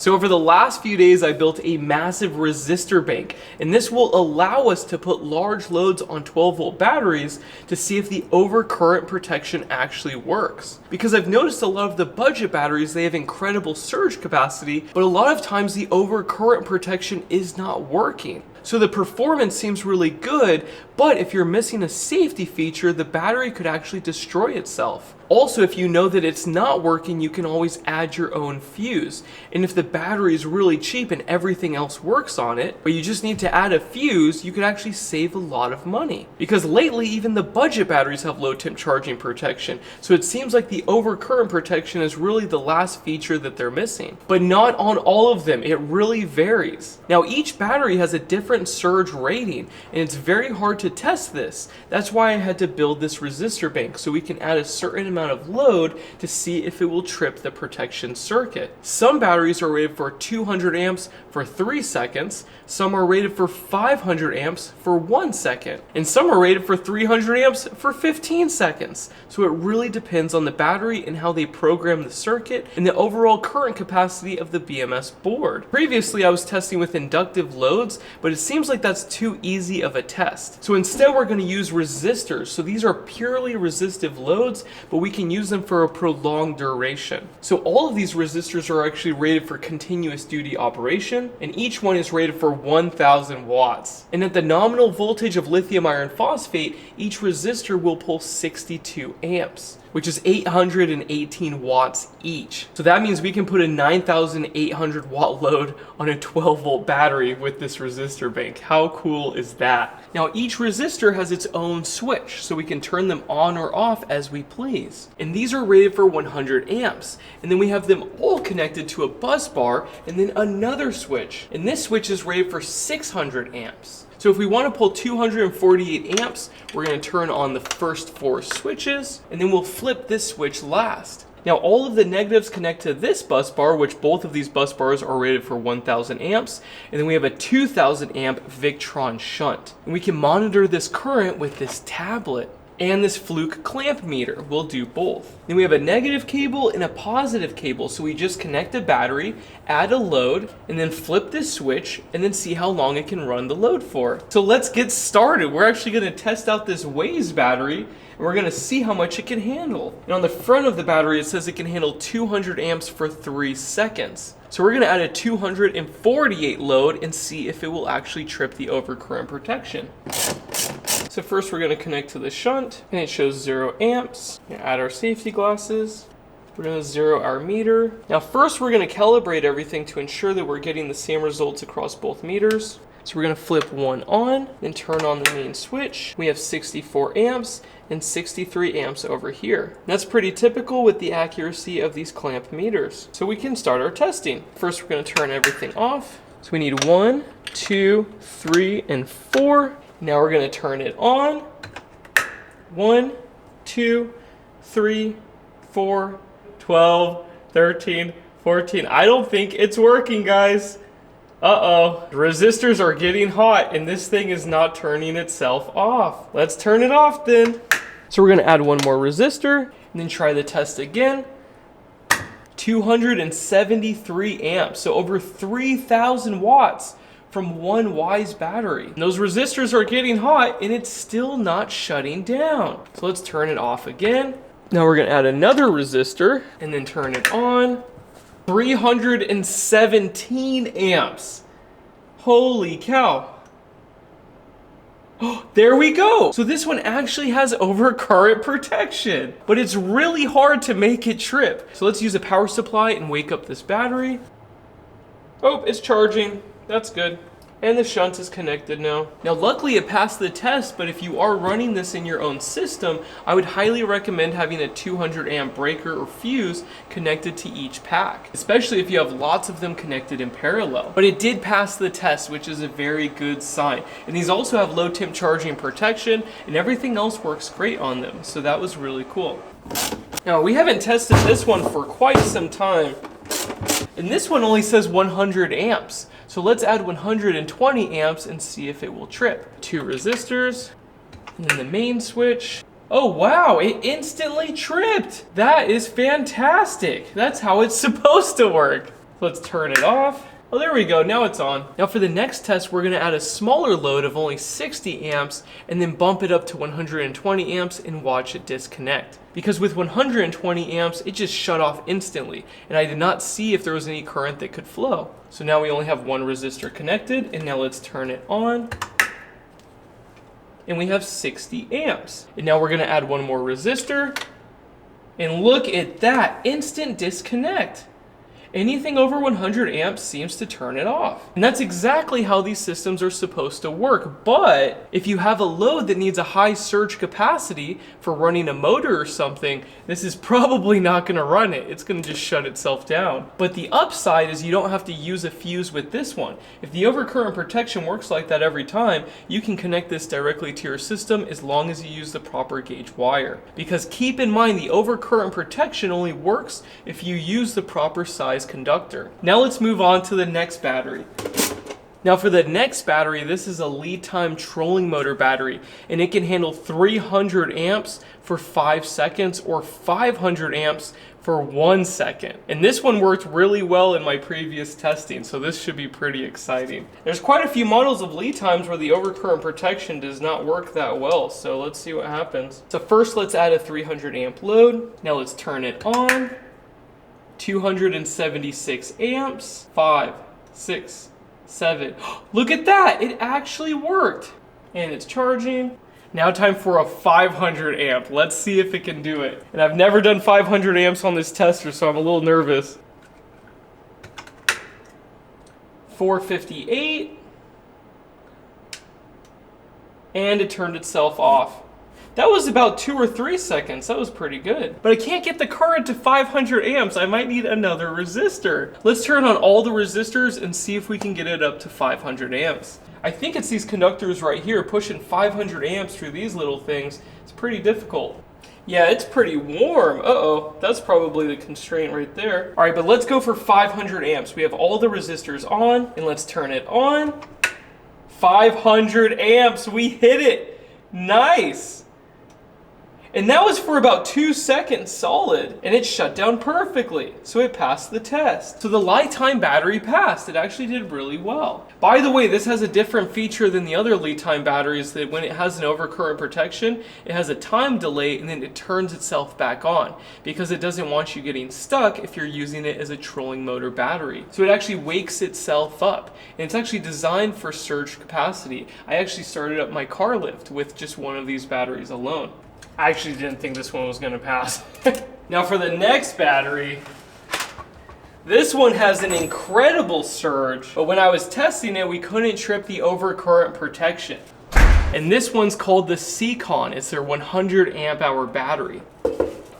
So over the last few days, I built a massive resistor bank, and this will allow us to put large loads on 12-volt batteries to see if the overcurrent protection actually works. Because I've noticed a lot of the budget batteries, they have incredible surge capacity, but a lot of times the overcurrent protection is not working. So the performance seems really good, but if you're missing a safety feature, the battery could actually destroy itself. Also, if you know that it's not working, you can always add your own fuse. And if the battery is really cheap and everything else works on it, but you just need to add a fuse, you could actually save a lot of money. Because lately, even the budget batteries have low temp charging protection. So it seems like the overcurrent protection is really the last feature that they're missing. But not on all of them, it really varies. Now, each battery has a different surge rating, and it's very hard to test this. That's why I had to build this resistor bank, so we can add a certain amount of load to see if it will trip the protection circuit. Some batteries are rated for 200 amps for 3 seconds, some are rated for 500 amps for 1 second, and some are rated for 300 amps for 15 seconds. So it really depends on the battery and how they program the circuit and the overall current capacity of the BMS board. Previously, I was testing with inductive loads, but it seems like that's too easy of a test. So instead, we're going to use resistors. So these are purely resistive loads, but we can use them for a prolonged duration. So all of these resistors are actually rated for continuous duty operation, and each one is rated for 1000 watts. And at the nominal voltage of lithium iron phosphate, each resistor will pull 62 amps, which is 818 watts each. So that means we can put a 9,800 watt load on a 12-volt battery with this resistor bank. How cool is that? Now, each resistor has its own switch, so we can turn them on or off as we please. And these are rated for 100 amps. And then we have them all connected to a bus bar and then another switch. And this switch is rated for 600 amps. So if we want to pull 248 amps, we're going to turn on the first 4 switches, and then we'll flip this switch last. Now, all of the negatives connect to this bus bar, which both of these bus bars are rated for 1000 amps, and then we have a 2000 amp Victron shunt. And we can monitor this current with this tablet. And this fluke clamp meter will do both. Then we have a negative cable and a positive cable, so we just connect a battery, add a load, and then flip this switch, and then see how long it can run the load for. So let's get started. We're actually going to test out this Weize battery, and we're going to see how much it can handle. And on the front of the battery, it says it can handle 200 amps for 3 seconds. So we're going to add a 248 load and see if it will actually trip the overcurrent protection. So first we're going to connect to the shunt, and it shows 0 amps. Add our safety glasses. We're going to 0 our meter. Now first we're going to calibrate everything to ensure that we're getting the same results across both meters. So we're going to flip one on, then turn on the main switch. We have 64 amps and 63 amps over here. That's pretty typical with the accuracy of these clamp meters. So we can start our testing. First we're going to turn everything off. So we need 1, 2, 3, and 4. Now we're going to turn it on. 1, 2, 3, 4, 12, 13, 14. I don't think it's working, guys. Uh-oh. Resistors are getting hot, and this thing is not turning itself off. Let's turn it off then. So we're going to add one more resistor, and then try the test again. 273 amps, so over 3,000 watts. From one Weize battery. And those resistors are getting hot, and it's still not shutting down. So let's turn it off again. Now we're gonna add another resistor and then turn it on. 317 amps. Holy cow. Oh, there we go. So this one actually has overcurrent protection, but it's really hard to make it trip. So let's use a power supply and wake up this battery. Oh, it's charging. That's good. And the shunt is connected now. Now, luckily it passed the test, but if you are running this in your own system, I would highly recommend having a 200 amp breaker or fuse connected to each pack, especially if you have lots of them connected in parallel. But it did pass the test, which is a very good sign. And these also have low temp charging protection, and everything else works great on them. So that was really cool. Now, we haven't tested this one for quite some time. And this one only says 100 amps. So let's add 120 amps and see if it will trip. 2 resistors, and then the main switch. Oh wow, it instantly tripped. That is fantastic. That's how it's supposed to work. Let's turn it off. Oh, there we go, now it's on. Now for the next test, we're gonna add a smaller load of only 60 amps and then bump it up to 120 amps and watch it disconnect. Because with 120 amps, it just shut off instantly, and I did not see if there was any current that could flow. So now we only have one resistor connected, and now let's turn it on. And we have 60 amps. And now we're gonna add one more resistor, and look at that, instant disconnect. Anything over 100 amps seems to turn it off. And that's exactly how these systems are supposed to work. But if you have a load that needs a high surge capacity for running a motor or something, this is probably not gonna run it. It's gonna just shut itself down. But the upside is you don't have to use a fuse with this one. If the overcurrent protection works like that every time, you can connect this directly to your system as long as you use the proper gauge wire. Because keep in mind, the overcurrent protection only works if you use the proper size conductor. Now let's move on to the next battery. Now for the next battery, this is a Litime trolling motor battery, and it can handle 300 amps for 5 seconds or 500 amps for 1 second. And this one worked really well in my previous testing, so this should be pretty exciting. There's quite a few models of Litimes where the overcurrent protection does not work that well, so let's see what happens. So first let's add a 300 amp load. Now let's turn it on. 276 amps, 5, 6, 7. Look at that, it actually worked. And it's charging. Now time for a 500 amp. Let's see if it can do it. And I've never done 500 amps on this tester, so I'm a little nervous. 458. And it turned itself off. That was about 2 or 3 seconds. That was pretty good. But I can't get the current to 500 amps. I might need another resistor. Let's turn on all the resistors and see if we can get it up to 500 amps. I think it's these conductors right here pushing 500 amps through these little things. It's pretty difficult. Yeah, it's pretty warm. Uh-oh, that's probably the constraint right there. All right, but let's go for 500 amps. We have all the resistors on, and let's turn it on. 500 amps, we hit it. Nice. And that was for about 2 seconds solid, and it shut down perfectly, so it passed the test. So the Litime battery passed. It actually did really well. By the way, this has a different feature than the other Litime batteries, that when it has an overcurrent protection, it has a time delay and then it turns itself back on, because it doesn't want you getting stuck if you're using it as a trolling motor battery. So it actually wakes itself up, and it's actually designed for surge capacity. I actually started up my car lift with just one of these batteries alone. I actually didn't think this one was going to pass. Now for the next battery, this one has an incredible surge, but when I was testing it, we couldn't trip the overcurrent protection. And this one's called the Siekon. It's their 100 amp hour battery.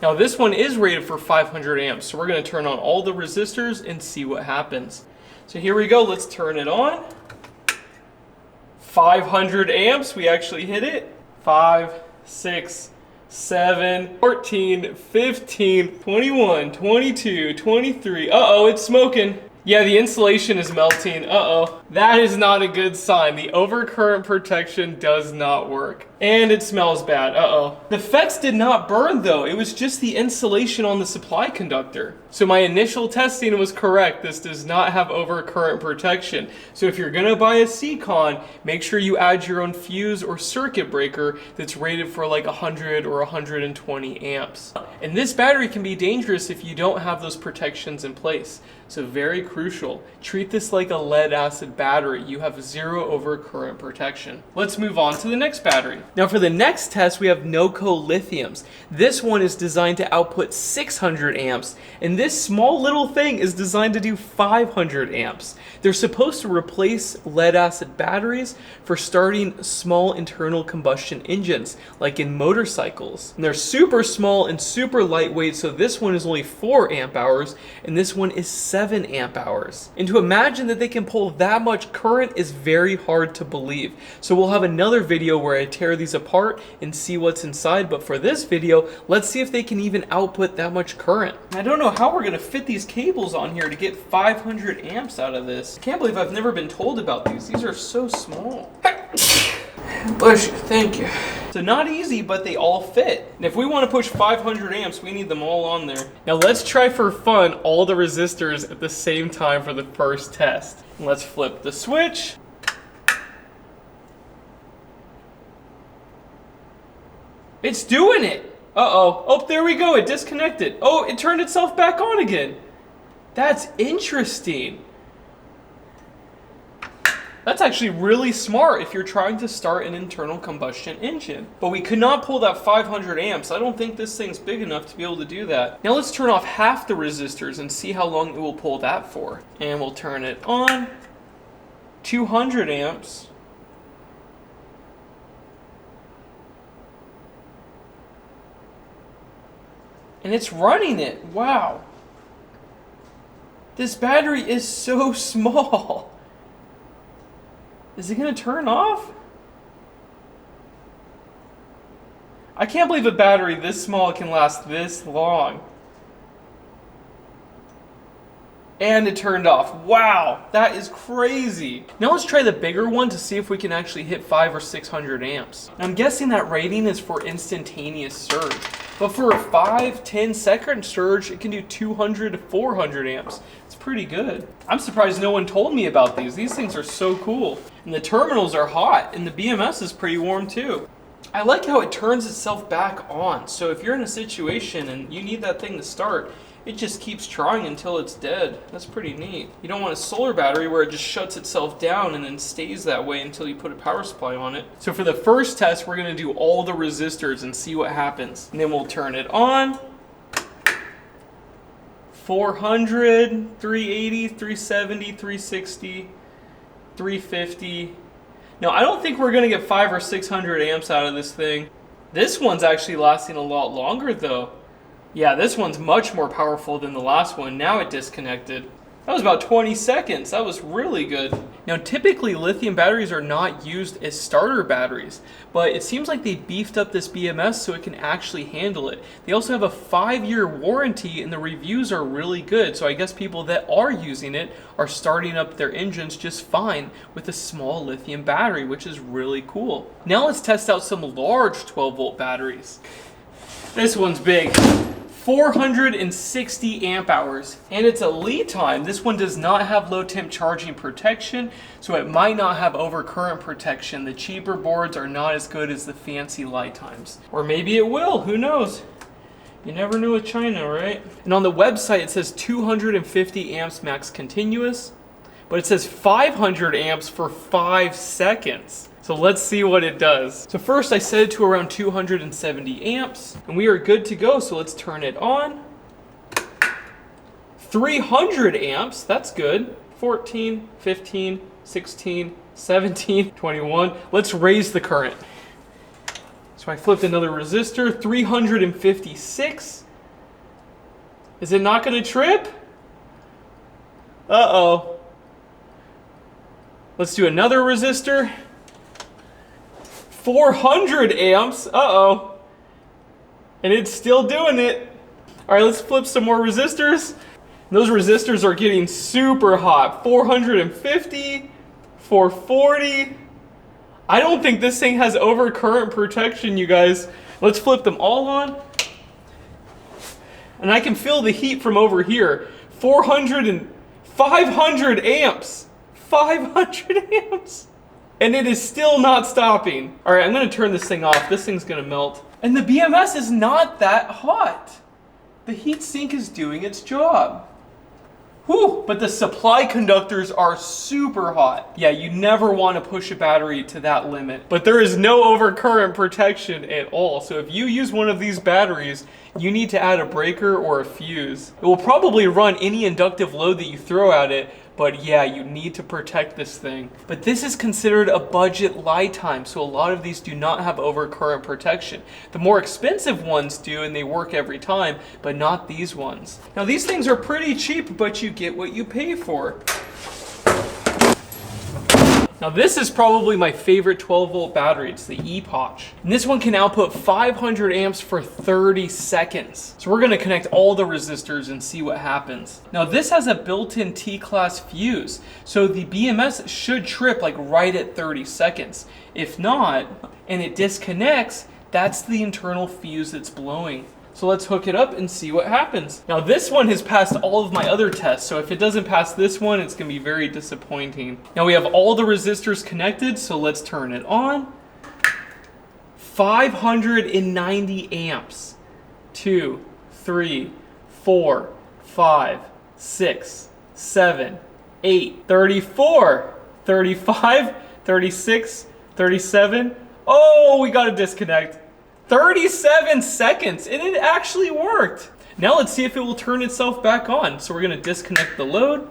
Now this one is rated for 500 amps, so we're going to turn on all the resistors and see what happens. So here we go, let's turn it on. 500 amps, we actually hit it. 5, 6, 7, 14, 15, 21, 22, 23. Uh-oh, it's smoking. Yeah, the insulation is melting. Uh-oh. That is not a good sign. The overcurrent protection does not work. And it smells bad. Uh-oh. The FETs did not burn though. It was just the insulation on the supply conductor. So my initial testing was correct. This does not have overcurrent protection. So if you're gonna buy a Siekon, make sure you add your own fuse or circuit breaker that's rated for like 100 or 120 amps. And this battery can be dangerous if you don't have those protections in place. So very crucial. Treat this like a lead acid battery. You have zero overcurrent protection. Let's move on to the next battery. Now for the next test, we have NOCO lithiums. This one is designed to output 600 amps, and this small little thing is designed to do 500 amps. They're supposed to replace lead acid batteries for starting small internal combustion engines, like in motorcycles. And they're super small and super lightweight, so this one is only 4 amp hours, and this one is 7 amp hours. And to imagine that they can pull that much current is very hard to believe. So we'll have another video where I tear these apart and see what's inside, but for this video, let's see if they can even output that much current. I don't know how we're gonna fit these cables on here to get 500 amps out of this. I can't believe I've never been told about these. These are so small. Bless you, thank you. So not easy, but they all fit. And if we want to push 500 amps, we need them all on there. Now let's try for fun all the resistors at the same time for the first test. And let's flip the switch. It's doing it. Uh-oh. Oh, there we go. It disconnected. Oh, it turned itself back on again. That's interesting. That's actually really smart if you're trying to start an internal combustion engine. But we could not pull that 500 amps. I don't think this thing's big enough to be able to do that. Now let's turn off half the resistors and see how long it will pull that for. And we'll turn it on. 200 amps. And it's running it. Wow. This battery is so small. Is it going to turn off? I can't believe a battery this small can last this long. And it turned off. Wow, that is crazy. Now let's try the bigger one to see if we can actually hit 500 or 600 amps. I'm guessing that rating is for instantaneous surge. But for a 5-10 second surge, it can do 200 to 400 amps. It's pretty good. I'm surprised no one told me about these. These things are so cool. And the terminals are hot, and the BMS is pretty warm too. I like how it turns itself back on. So if you're in a situation and you need that thing to start, it just keeps trying until it's dead. That's pretty neat. You don't want a solar battery where it just shuts itself down and then stays that way until you put a power supply on it. So for the first test, we're gonna do all the resistors and see what happens. And then we'll turn it on. 400, 380, 370, 360, 350. Now, I don't think we're gonna get 500 or 600 amps out of this thing. This one's actually lasting a lot longer though. Yeah, this one's much more powerful than the last one. Now it disconnected. That was about 20 seconds. That was really good. Now, typically lithium batteries are not used as starter batteries, but it seems like they beefed up this BMS so it can actually handle it. They also have a 5-year warranty and the reviews are really good. So I guess people that are using it are starting up their engines just fine with a small lithium battery, which is really cool. Now let's test out some large 12-volt batteries. This one's big. 460 amp hours, and it's a Litime. This one does not have low temp charging protection, so it might not have overcurrent protection. The cheaper boards are not as good as the fancy Litimes. Or maybe it will, who knows? You never know with China, right? And on the website it says 250 amps max continuous, but it says 500 amps for 5 seconds. So let's see what it does. So first I set it to around 270 amps and we are good to go. So let's turn it on. 300 amps, that's good. 14, 15, 16, 17, 21. Let's raise the current. So I flipped another resistor, 356. Is it not gonna trip? Uh-oh. Let's do another resistor. 400 amps, uh-oh. And it's still doing it. All right, let's flip some more resistors. Those resistors are getting super hot. 450, 440. I don't think this thing has overcurrent protection, you guys. Let's flip them all on. And I can feel the heat from over here. 400 and 500 amps. 500 amps. And it is still not stopping. All right, I'm gonna turn this thing off. This thing's gonna melt. And the BMS is not that hot. The heat sink is doing its job. Whew, but the supply conductors are super hot. Yeah, you never wanna push a battery to that limit. But there is no overcurrent protection at all. So if you use one of these batteries, you need to add a breaker or a fuse. It will probably run any inductive load that you throw at it, but yeah, you need to protect this thing. But this is considered a budget Litime, so a lot of these do not have overcurrent protection. The more expensive ones do, and they work every time, but not these ones. Now these things are pretty cheap, but you get what you pay for. Now this is probably my favorite 12 volt battery. It's the Epoch. And this one can output 500 amps for 30 seconds. So we're gonna connect all the resistors and see what happens. Now this has a built-in T-class fuse. So the BMS should trip like right at 30 seconds. If not, and it disconnects, that's the internal fuse that's blowing. So let's hook it up and see what happens. Now this one has passed all of my other tests, so if it doesn't pass this one, it's gonna be very disappointing. Now we have all the resistors connected, so let's turn it on. 590 amps. 2, 3, 4, 5, 6, 7, 8, 34, 35, 36, 37. Oh, we got to disconnect. 37 seconds, and it actually worked. Now let's see if it will turn itself back on. So we're gonna disconnect the load.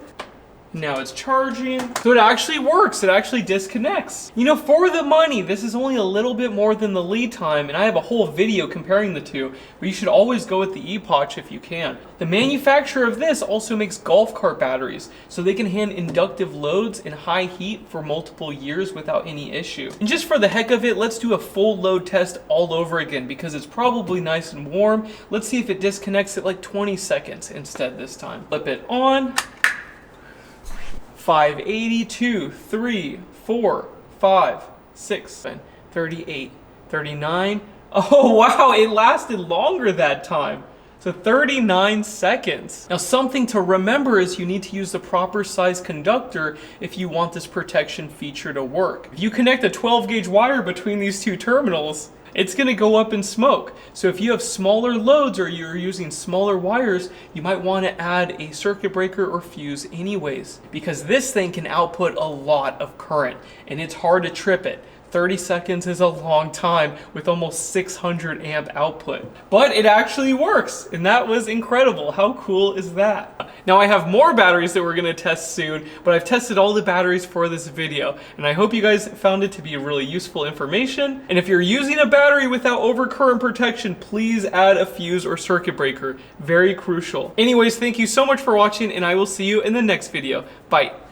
Now it's charging. So it actually works, it actually disconnects. You know, for the money, this is only a little bit more than the Litime, and I have a whole video comparing the two, but you should always go with the Epoch if you can. The manufacturer of this also makes golf cart batteries, so they can handle inductive loads in high heat for multiple years without any issue. And just for the heck of it, let's do a full load test all over again, because it's probably nice and warm. Let's see if it disconnects at like 20 seconds instead this time. Flip it on. 582, 3, 4, 5, 6, 7, 38, 39. Oh wow, it lasted longer that time. So 39 seconds. Now something to remember is you need to use the proper size conductor if you want this protection feature to work. If you connect a 12 gauge wire between these two terminals, it's gonna go up in smoke. So if you have smaller loads or you're using smaller wires, you might wanna add a circuit breaker or fuse anyways, because this thing can output a lot of current and it's hard to trip it. 30 seconds is a long time with almost 600 amp output. But it actually works, and that was incredible. How cool is that? Now I have more batteries that we're gonna test soon, but I've tested all the batteries for this video, and I hope you guys found it to be really useful information. And if you're using a battery without overcurrent protection, please add a fuse or circuit breaker. Very crucial. Anyways, thank you so much for watching, and I will see you in the next video. Bye.